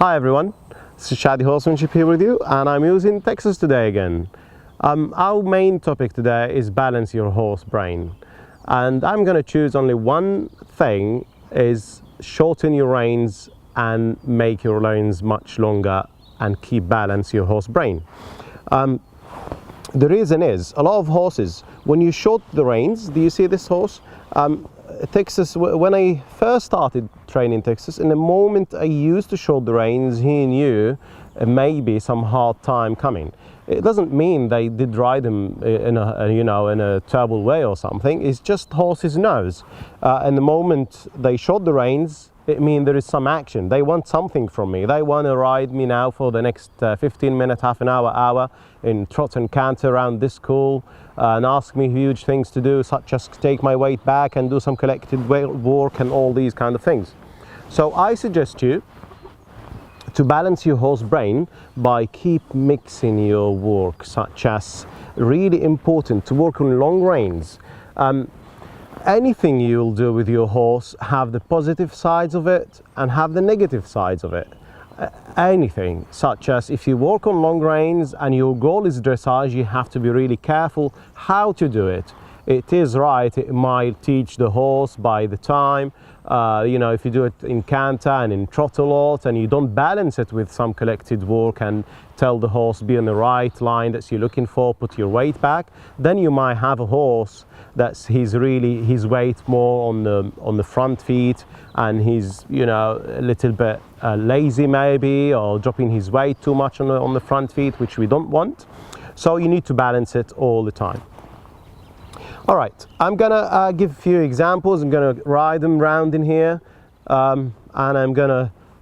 Hi everyone, this is Shadyhorsemanship here with you, and I'm using Texas today again. Our main topic today is balance your horse brain, and I'm going to choose only one thing, is shorten your reins and make your reins much longer and keep balance your horse brain. The reason is, a lot of horses, when you short the reins, do you see this horse? Texas, when I first started training Texas, in the moment I used to short the reins, he knew maybe some hard time coming. It doesn't mean they did ride him in a terrible way or something. It's just horses knows. And the moment they short the reins, it means there is some action. They want something from me. They want to ride me now for the next 15 minutes, half an hour in trot and canter around this school, and ask me huge things to do, such as take my weight back and do some collected work and all these kind of things. So I suggest you to balance your horse brain by keep mixing your work, such as really important to work on long reins. Anything you'll do with your horse have the positive sides of it and have the negative sides of it. Anything, such as if you work on long reins and your goal is dressage, you have to be really careful how to do it. It is right, it might teach the horse by the time, if you do it in canter and in trot a lot and you don't balance it with some collected work and tell the horse be on the right line that you're looking for, put your weight back, then you might have a horse that's his weight more on the front feet, and he's a little bit lazy maybe, or dropping his weight too much on the front feet, which we don't want. So you need to balance it all the time. All right, I'm gonna give a few examples. I'm gonna ride them round in here, and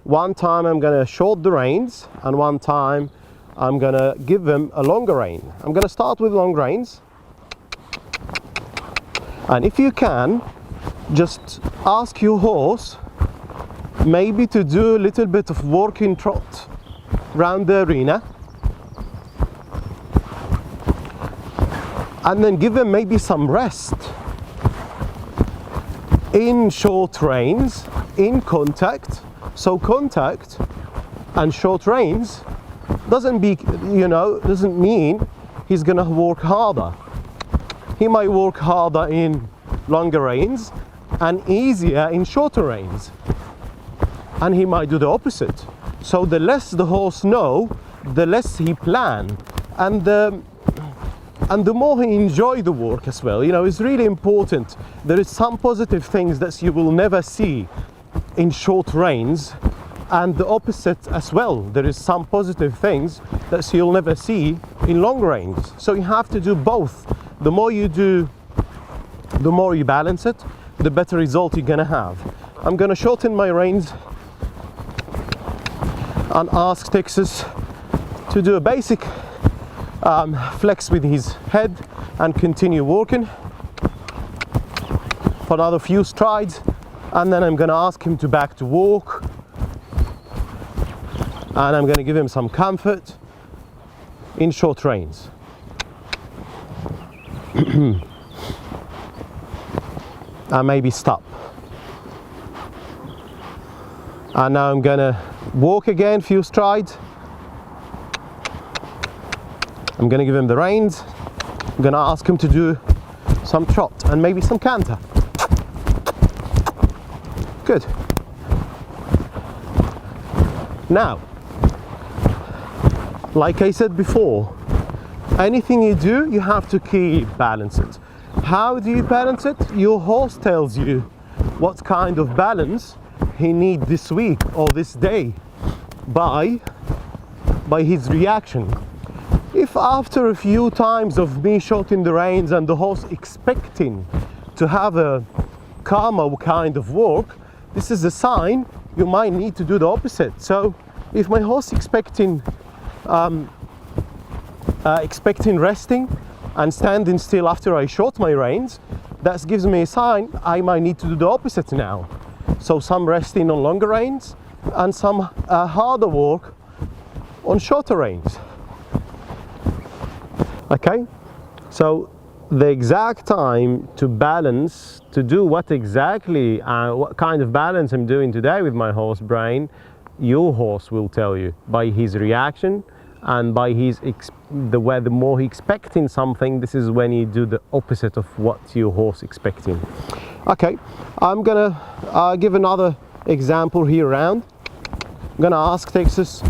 one time I'm gonna short the reins, and one time I'm gonna give them a longer rein. I'm gonna start with long reins, and if you can, just ask your horse maybe to do a little bit of walking trot round the arena, and then give them maybe some rest in short reins, in contact. So contact and short reins doesn't mean he's gonna work harder. He might work harder in longer reins and easier in shorter reins, and he might do the opposite. So the less the horse know, the less he plan, and the more he enjoy the work as well. It's really important. There is some positive things that you will never see in short reins, and the opposite as well. There is some positive things that you'll never see in long reins. So you have to do both. The more you do, the more you balance it, the better result you're gonna have. I'm gonna shorten my reins and ask Texas to do a basic flex with his head and continue working for another few strides, and then I'm gonna ask him to back to walk, and I'm gonna give him some comfort in short reins. And maybe stop. And now I'm gonna walk again, few strides. I'm gonna give him the reins. I'm gonna ask him to do some trot and maybe some canter. Good. Now, like I said before, anything you do, you have to keep balance it. How do you balance it? Your horse tells you what kind of balance he needs this week or this day by his reaction. If after a few times of me shorting the reins and the horse expecting to have a calmer kind of work, this is a sign you might need to do the opposite. So if my horse expecting resting and standing still after I short my reins, that gives me a sign I might need to do the opposite now. So some resting on longer reins and some harder work on shorter reins. Okay, so the exact time to balance, to do what exactly, what kind of balance I'm doing today with my horse brain, your horse will tell you by his reaction and by his the more he expecting something. This is when you do the opposite of what your horse expecting. Okay, I'm gonna give another example here around. I'm gonna ask Texas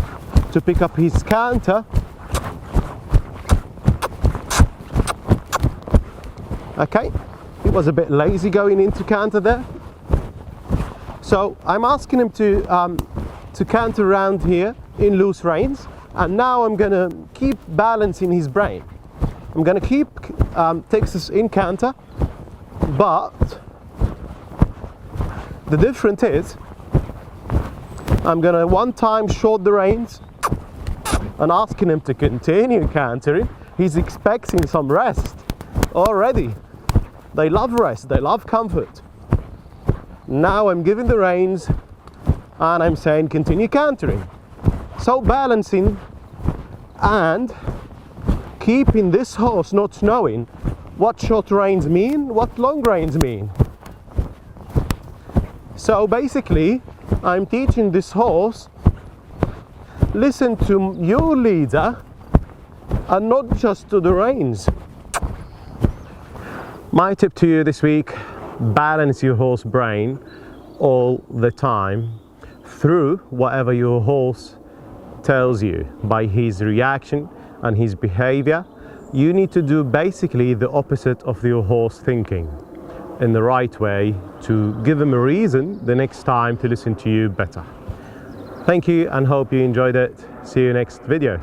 to pick up his canter. Okay, he was a bit lazy going into canter there. So I'm asking him to canter around here in loose reins, and now I'm gonna keep balancing his brain. I'm gonna keep Texas in canter, but the difference is I'm gonna one time short the reins and asking him to continue cantering. He's expecting some rest already. They love rest, they love comfort. Now I'm giving the reins and I'm saying continue cantering. So balancing and keeping this horse not knowing what short reins mean, what long reins mean. So basically I'm teaching this horse, listen to your leader and not just to the reins. My tip to you this week: balance your horse brain all the time through whatever your horse tells you by his reaction and his behavior. You need to do basically the opposite of your horse thinking in the right way to give him a reason the next time to listen to you better. Thank you and hope you enjoyed it. See you next video.